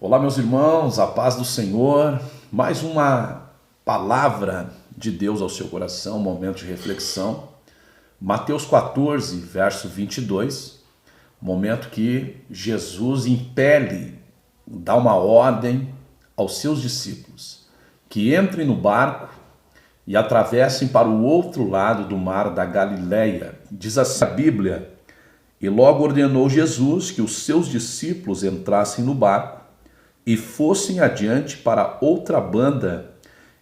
Olá, meus irmãos, a paz do Senhor. Mais uma palavra de Deus ao seu coração, um momento de reflexão. Mateus 14, verso 22, momento que Jesus impele, dá uma ordem aos seus discípulos que entrem no barco e atravessem para o outro lado do mar da Galileia. Diz assim a Bíblia: e logo ordenou Jesus que os seus discípulos entrassem no barco e fossem adiante para outra banda,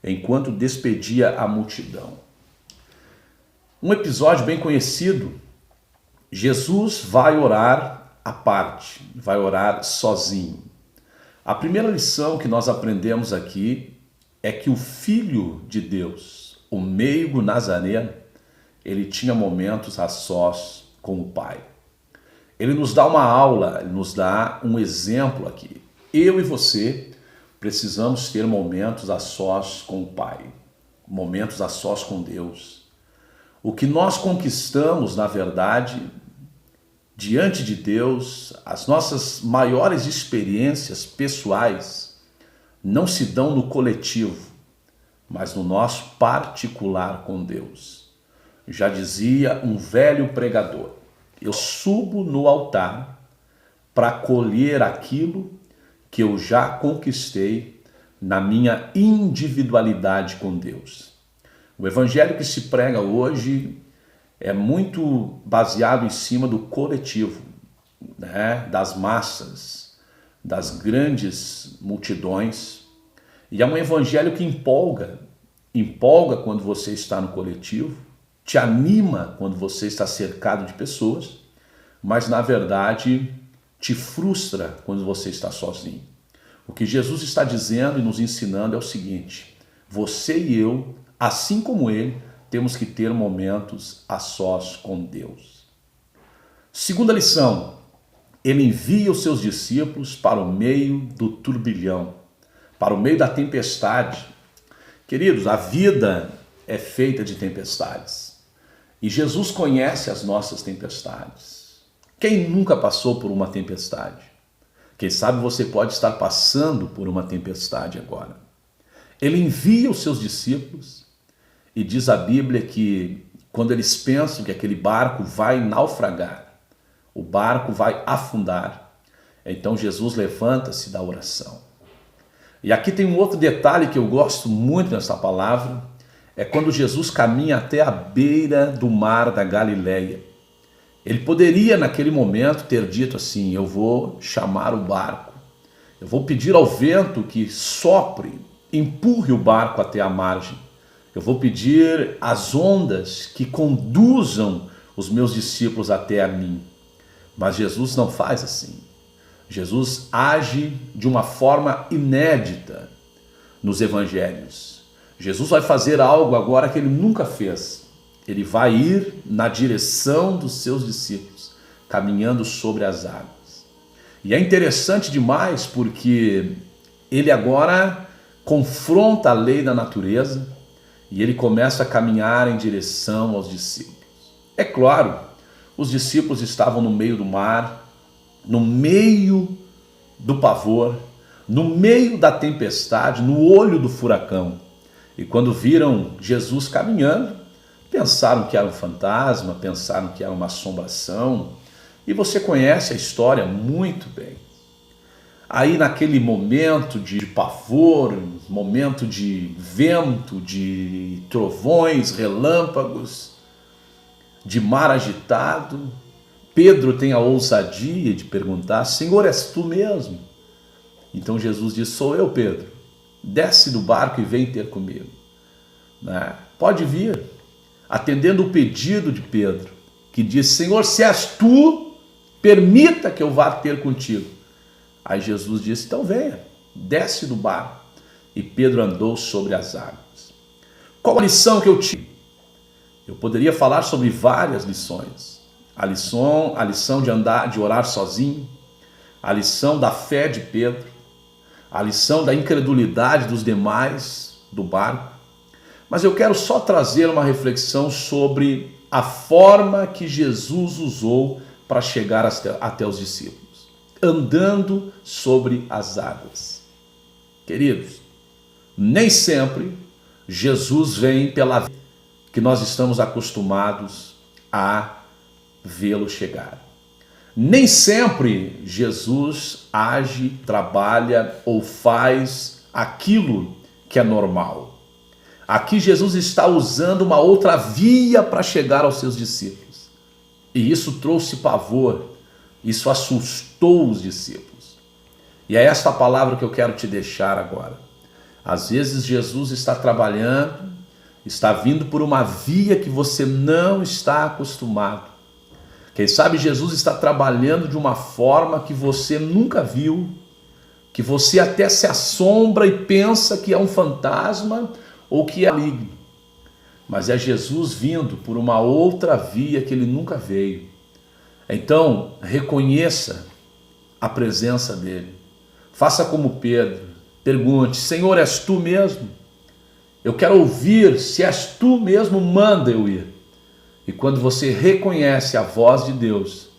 enquanto despedia a multidão. Um episódio bem conhecido. Jesus vai orar à parte, vai orar sozinho. A primeira lição que nós aprendemos aqui é que o Filho de Deus, o meigo Nazareno, ele tinha momentos a sós com o Pai. Ele nos dá uma aula, ele nos dá um exemplo aqui. Eu e você precisamos ter momentos a sós com o Pai, momentos a sós com Deus. O que nós conquistamos, na verdade, diante de Deus, as nossas maiores experiências pessoais não se dão no coletivo, mas no nosso particular com Deus. Já dizia um velho pregador: eu subo no altar para colher aquilo que eu já conquistei na minha individualidade com Deus. O evangelho que se prega hoje é muito baseado em cima do coletivo, né? Das massas, das grandes multidões. E é um evangelho que empolga quando você está no coletivo, te anima quando você está cercado de pessoas, mas na verdade te frustra quando você está sozinho. O que Jesus está dizendo e nos ensinando é o seguinte: você e eu, assim como ele, temos que ter momentos a sós com Deus. Segunda lição: ele envia os seus discípulos para o meio do turbilhão, para o meio da tempestade. Queridos, a vida é feita de tempestades. E Jesus conhece as nossas tempestades. Quem nunca passou por uma tempestade? Quem sabe você pode estar passando por uma tempestade agora. Ele envia os seus discípulos e diz a Bíblia que quando eles pensam que aquele barco vai naufragar, o barco vai afundar, então Jesus levanta-se da oração. E aqui tem um outro detalhe que eu gosto muito nessa palavra, é quando Jesus caminha até a beira do mar da Galileia. Ele poderia naquele momento ter dito assim: eu vou chamar o barco, eu vou pedir ao vento que sopre, empurre o barco até a margem, eu vou pedir às ondas que conduzam os meus discípulos até a mim. Mas Jesus não faz assim. Jesus age de uma forma inédita nos evangelhos. Jesus vai fazer algo agora que ele nunca fez. Ele vai ir na direção dos seus discípulos, caminhando sobre as águas. E é interessante demais porque ele agora confronta a lei da natureza e ele começa a caminhar em direção aos discípulos. É claro, os discípulos estavam no meio do mar, no meio do pavor, no meio da tempestade, no olho do furacão. E quando viram Jesus caminhando, pensaram que era um fantasma, pensaram que era uma assombração. E você conhece a história muito bem. Aí naquele momento de pavor, momento de vento, de trovões, relâmpagos, de mar agitado, Pedro tem a ousadia de perguntar: Senhor, és tu mesmo? Então Jesus diz: sou eu, Pedro. Desce do barco e vem ter comigo. Pode vir. Atendendo o pedido de Pedro, que diz: Senhor, se és tu, permita que eu vá ter contigo. Aí Jesus disse: então venha, desce do barco. E Pedro andou sobre as águas. Qual a lição que eu tive? Eu poderia falar sobre várias lições. A lição de orar sozinho, a lição da fé de Pedro, a lição da incredulidade dos demais do barco. Mas eu quero só trazer uma reflexão sobre a forma que Jesus usou para chegar até os discípulos. andando sobre as águas. Queridos, nem sempre Jesus vem pela vida que nós estamos acostumados a vê-lo chegar. Nem sempre Jesus age, trabalha ou faz aquilo que é normal. Aqui Jesus está usando uma outra via para chegar aos seus discípulos. E isso trouxe pavor, isso assustou os discípulos. E é esta palavra que eu quero te deixar agora. Às vezes Jesus está trabalhando, está vindo por uma via que você não está acostumado. Quem sabe Jesus está trabalhando de uma forma que você nunca viu, que você até se assombra e pensa que é um fantasma ou que é maligno. Mas é Jesus vindo por uma outra via que ele nunca veio. Então, reconheça a presença dele. Faça como Pedro. Pergunte: Senhor, és tu mesmo? Eu quero ouvir, se és tu mesmo, manda eu ir. E quando você reconhece a voz de Deus,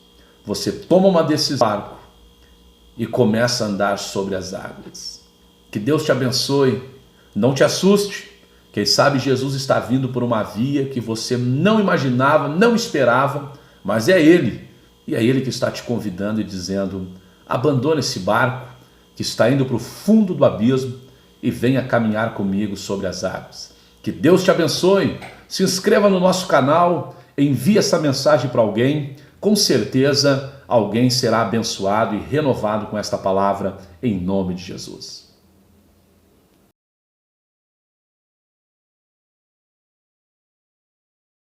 você toma uma decisão e começa a andar sobre as águas. Que Deus te abençoe. Não te assuste. Quem sabe Jesus está vindo por uma via que você não imaginava, não esperava, mas é Ele. E é Ele que está te convidando e dizendo: abandone esse barco que está indo para o fundo do abismo e venha caminhar comigo sobre as águas. Que Deus te abençoe. Se inscreva no nosso canal, envie essa mensagem para alguém. Com certeza alguém será abençoado e renovado com esta palavra em nome de Jesus.